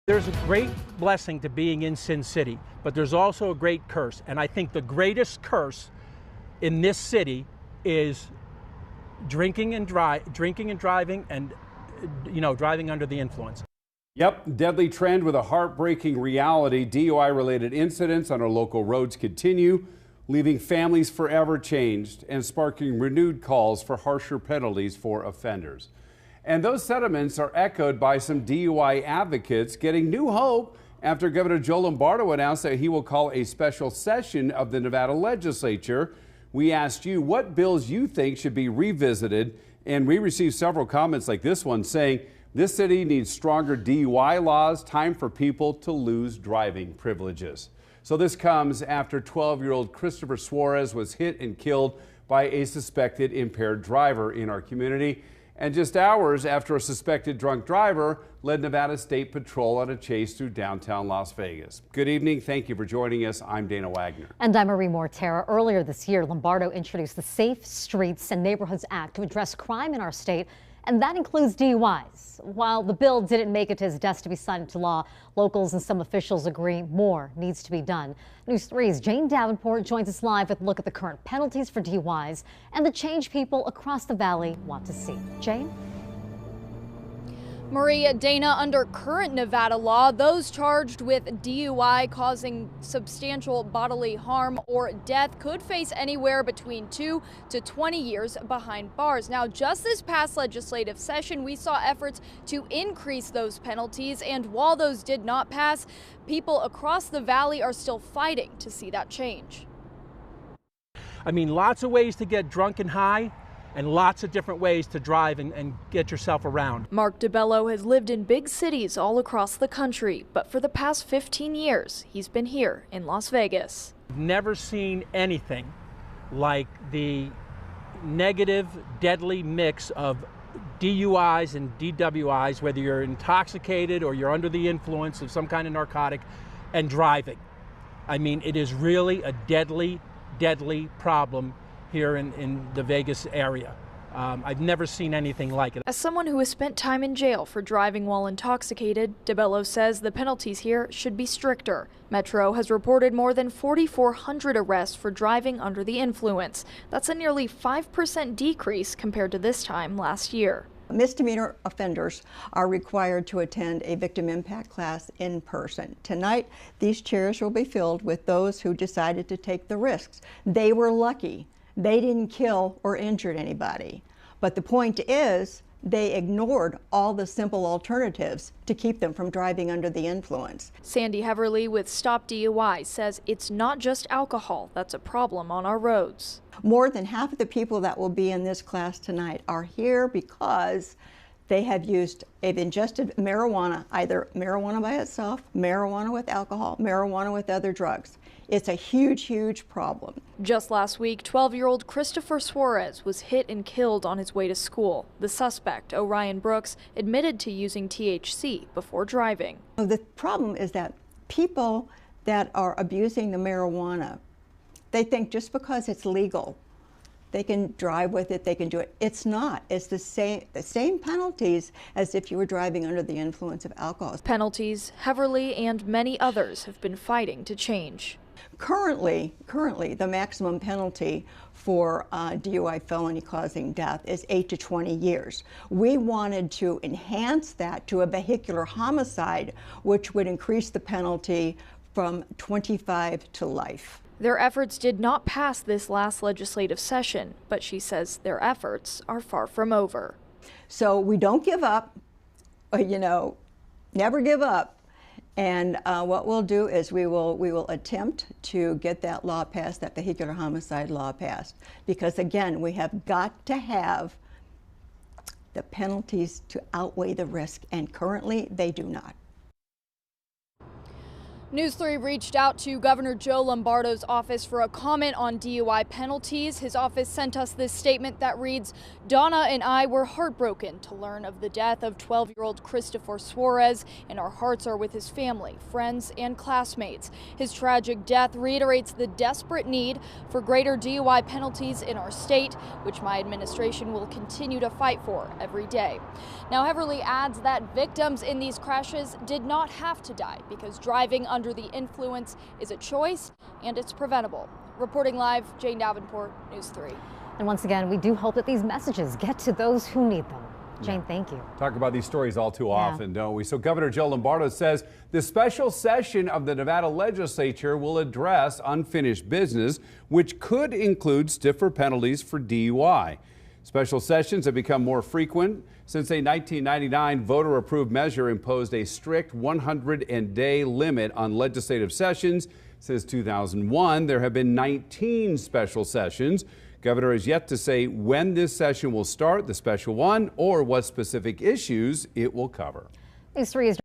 There's a great blessing to being in Sin City, but there's also a great curse. And I think the greatest curse in this city is drinking and driving and, driving under the influence. Yep, deadly trend with a heartbreaking reality. DUI-related incidents on our local roads continue, leaving families forever changed and sparking renewed calls for harsher penalties for offenders. And those sentiments are echoed by some DUI advocates getting new hope after Governor Joe Lombardo announced that he will call a special session of the Nevada legislature. We asked you what bills you think should be revisited, and we received several comments like this one saying this city needs stronger DUI laws, time for people to lose driving privileges. So this comes after 12-year-old Christopher Suarez was hit and killed by a suspected impaired driver in our community. And just hours after a suspected drunk driver led Nevada State Patrol on a chase through downtown Las Vegas. Good evening. Thank you for joining us. I'm Dana Wagner. And I'm Marie Mortera. Earlier this year, Lombardo introduced the Safe Streets and Neighborhoods Act to address crime in our state, and that includes DUIs. While the bill didn't make it to his desk to be signed into law, locals and some officials agree more needs to be done. News 3's Jane Davenport joins us live with a look at the current penalties for DUIs and the change people across the valley want to see. Jane? Maria, Dana, under current Nevada law, those charged with DUI causing substantial bodily harm or death could face anywhere between 2 to 20 years behind bars. Now, just this past legislative session, we saw efforts to increase those penalties, and while those did not pass, people across the valley are still fighting to see that change. I mean, lots of ways to get drunk and high, and lots of different ways to drive and get yourself around. Mark DiBello has lived in big cities all across the country, but for the past 15 years, he's been here in Las Vegas. I've never seen anything like the negative, deadly mix of DUIs and DWIs, whether you're intoxicated or you're under the influence of some kind of narcotic, and driving. I mean, it is really a deadly, deadly problem here in the Vegas area. I've never seen anything like it. As someone who has spent time in jail for driving while intoxicated, DiBello says the penalties here should be stricter. Metro has reported more than 4,400 arrests for driving under the influence. That's a nearly 5% decrease compared to this time last year. Misdemeanor offenders are required to attend a victim impact class in person. Tonight, these chairs will be filled with those who decided to take the risks. They were lucky. They didn't kill or injure anybody. But the point is, they ignored all the simple alternatives to keep them from driving under the influence. Sandy Heverly with Stop DUI says it's not just alcohol that's a problem on our roads. More than half of the people that will be in this class tonight are here because they've ingested marijuana, either marijuana by itself, marijuana with alcohol, marijuana with other drugs. It's a huge, huge problem. Just last week, 12-year-old Christopher Suarez was hit and killed on his way to school. The suspect, Orion Brooks, admitted to using THC before driving. The problem is that people that are abusing the marijuana, they think just because it's legal, they can drive with it, they can do it. It's not. It's the same penalties as if you were driving under the influence of alcohol. Penalties Heverly and many others have been fighting to change. Currently, the maximum penalty for DUI felony causing death is 8 to 20 years. We wanted to enhance that to a vehicular homicide, which would increase the penalty from 25 to life. Their efforts did not pass this last legislative session, but she says their efforts are far from over. So we don't give up, never give up. And what we'll do is we will attempt to get that law passed, that vehicular homicide law passed. Because again, we have got to have the penalties to outweigh the risk, and currently they do not. News 3 reached out to Governor Joe Lombardo's office for a comment on DUI penalties. His office sent us this statement that reads, "Donna and I were heartbroken to learn of the death of 12-year-old Christopher Suarez, and our hearts are with his family, friends, and classmates. His tragic death reiterates the desperate need for greater DUI penalties in our state, which my administration will continue to fight for every day." Now, Heverly adds that victims in these crashes did not have to die because driving under the influence is a choice and it's preventable. Reporting live, Jane Davenport, News 3. And once again, we do hope that these messages get to those who need them. Jane, thank you. Talk about these stories all too often, don't we? So Governor Joe Lombardo says the special session of the Nevada legislature will address unfinished business, which could include stiffer penalties for DUI. Special sessions have become more frequent since a 1999 voter-approved measure imposed a strict 100-day limit on legislative sessions. Since 2001, there have been 19 special sessions. Governor has yet to say when this session will start, the special one, or what specific issues it will cover. News 3 is